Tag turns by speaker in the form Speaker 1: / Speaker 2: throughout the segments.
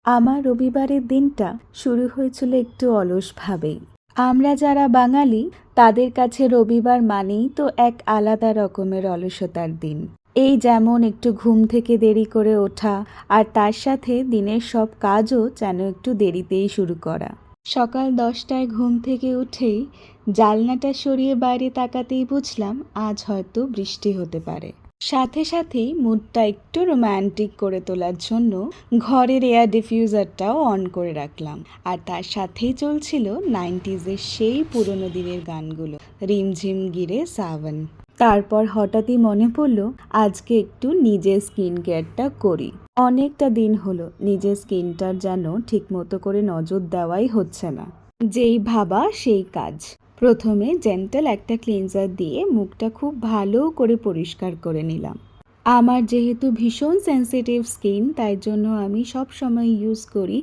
Speaker 1: আমার রবিবারের দিনটা শুরু হয়েছিল একটু অলসভাবেই। আমরা যারা বাঙালি তাদের কাছে রবিবার মানেই তো এক আলাদা রকমের অলসতার দিন। এই যেমন একটু ঘুম থেকে দেরি করে ওঠা আর তার সাথে দিনের সব কাজও যেন একটু দেরিতেই শুরু করা। সকাল 10টায় ঘুম থেকে উঠেই জানলাটা সরিয়ে বাইরে তাকাতেই বুঝলাম আজ হয়তো বৃষ্টি হতে পারে। সাথে সাথেই মুডটা একটু রোম্যান্টিক করে তোলার জন্য ঘরের এয়ার ডিফিউজারটাও অন করে রাখলাম, আর তার সাথেই চলছিল 90s-এর সেই পুরনো দিনের গানগুলো, রিমঝিম গিরে সাবন। তারপর হঠাৎই মনে পড়ল আজকে একটু নিজের স্কিন কেয়ারটা করি। অনেকটা দিন হলো নিজের স্কিনটার যেন ঠিকমতো করে নজর দেওয়াই হচ্ছে না। যেই ভাবা সেই কাজ। প্রথমে জেন্টাল একটা ক্লিনজার দিয়ে মুখটা খুব ভালো করে পরিষ্কার করে নিলাম। আমার যেহেতু ভীষণ সেন্সিটিভ স্কিন, তাই জন্য আমি সব সময় ইউজ করি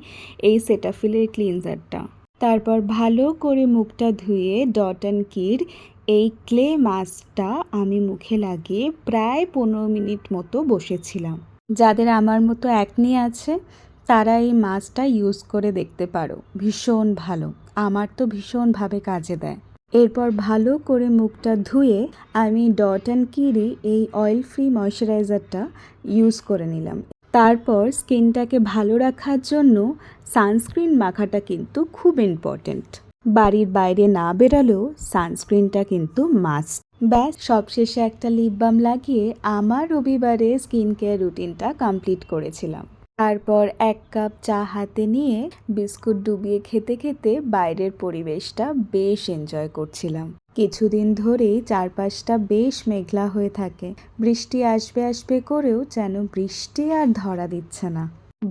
Speaker 1: এই সেটাফিলের ক্লিনজারটা। তারপর ভালো করে মুখটা ধুয়ে ডট অ্যান্ড কির এই ক্লে মাস্কটা আমি মুখে লাগিয়ে প্রায় 15 মিনিট মতো বসেছিলাম। যাদের আমার মতো অ্যাকনি আছে তারা এই মাস্কটা ইউজ করে দেখতে পারো, ভীষণ ভালো। আমার তো ভীষণভাবে কাজে দেয়। এরপর ভালো করে মুখটা ধুয়ে আমি ডট অ্যান্ড কিরি এই অয়েল ফ্রি ময়শ্চারাইজারটা ইউজ করে নিলাম। তারপর স্কিনটাকে ভালো রাখার জন্য সানস্ক্রিন মাখাটা কিন্তু খুব ইম্পর্ট্যান্ট। বাড়ির বাইরে না বেরালেও সানস্ক্রিনটা কিন্তু মাস্ট। ব্যাস, সবশেষে একটা লিপ বাম লাগিয়ে আমার রবিবারে স্কিন কেয়ার রুটিনটা কমপ্লিট করেছিলাম। তারপর 1 কাপ চা হাতে নিয়ে বিস্কুট ডুবিয়ে খেতে খেতে বাইরের পরিবেশটা বেশ এনজয় করছিলাম। কিছুদিন ধরেই চারপাশটা বেশ মেঘলা হয়ে থাকে। বৃষ্টি আসবে আসবে করেও যেন বৃষ্টি আর ধরা দিচ্ছে না।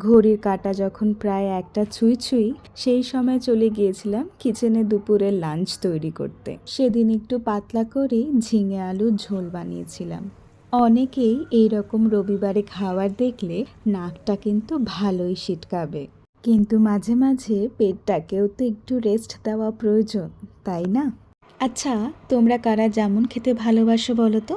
Speaker 1: ঘড়ির কাঁটা যখন প্রায় 1টা ছুঁই ছুঁই, সেই সময় চলে গিয়েছিলাম কিচেনে দুপুরের লাঞ্চ তৈরি করতে। সেদিন একটু পাতলা করে ঝিঙে আলুর ঝোল বানিয়েছিলাম। অনেকেই এইরকম রবিবারে খাবার দেখলে নাকটা কিন্তু ভালোই সিটকাবে, কিন্তু মাঝে মাঝে পেটটাকেও তো একটু রেস্ট দেওয়া প্রয়োজন, তাই না? আচ্ছা, তোমরা কারা জামুন খেতে ভালোবাসো বলো তো?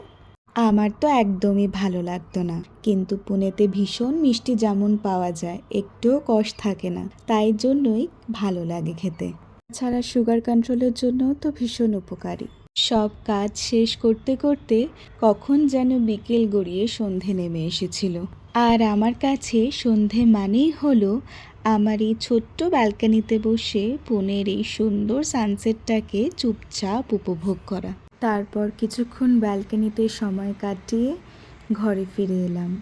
Speaker 1: আমার তো একদমই ভালো লাগতো না, কিন্তু পুনেতে ভীষণ মিষ্টি জামুন পাওয়া যায়, একটুও কষ থাকে না, তাই জন্যই ভালো লাগে খেতে। ছাড়া সুগার কন্ট্রোলের জন্যও তো ভীষণ উপকারী। সব কাজ শেষ করতে করতে কখন যেন বিকেল গড়িয়ে সন্ধে নেমে এসেছিল। আর আমার কাছে সন্ধে মানেই হলো আমার এই ছোট্ট ব্যালকনিতে বসে পুনের এই সুন্দর সানসেটটাকে চুপচাপ উপভোগ করা। তারপর কিছুক্ষণ ব্যালকনিতে সময় কাটিয়ে ঘরে ফিরে এলাম।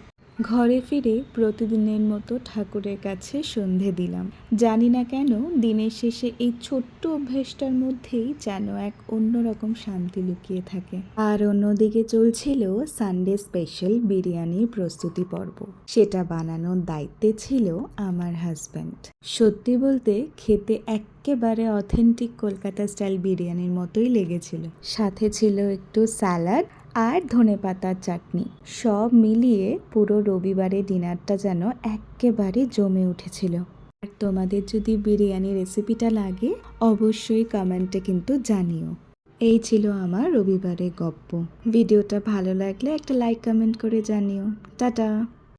Speaker 1: ঘরে ফিরে প্রতিদিনের মতো ঠাকুরের কাছে সন্ধে দিলাম। জানি না কেন দিনের শেষে এই ছোট্ট অভ্যেসটার মধ্যেই যেন এক অন্যরকম শান্তি লুকিয়ে থাকে। আর অন্যদিকে চলছিল সানডে স্পেশাল বিরিয়ানির প্রস্তুতি পর্ব। সেটা বানানোর দায়িত্বে ছিল আমার হাজব্যান্ড। সত্যি বলতে খেতে একেবারে অথেন্টিক কলকাতা স্টাইল বিরিয়ানির মতোই লেগেছিল। সাথে ছিল একটু স্যালাড আর ধনেপাতার চাটনি। সব মিলিয়ে পুরো রবিবারে ডিনারটা যেন একেবারে জমে উঠেছিল। আর তোমাদের যদি বিরিয়ানি রেসিপিটা লাগে অবশ্যই কমেন্টে কিন্তু জানিও। এই ছিল আমার রবিবারের গপ্প। ভিডিওটা ভালো লাগলে একটা লাইক কমেন্ট করে জানিও। টাটা।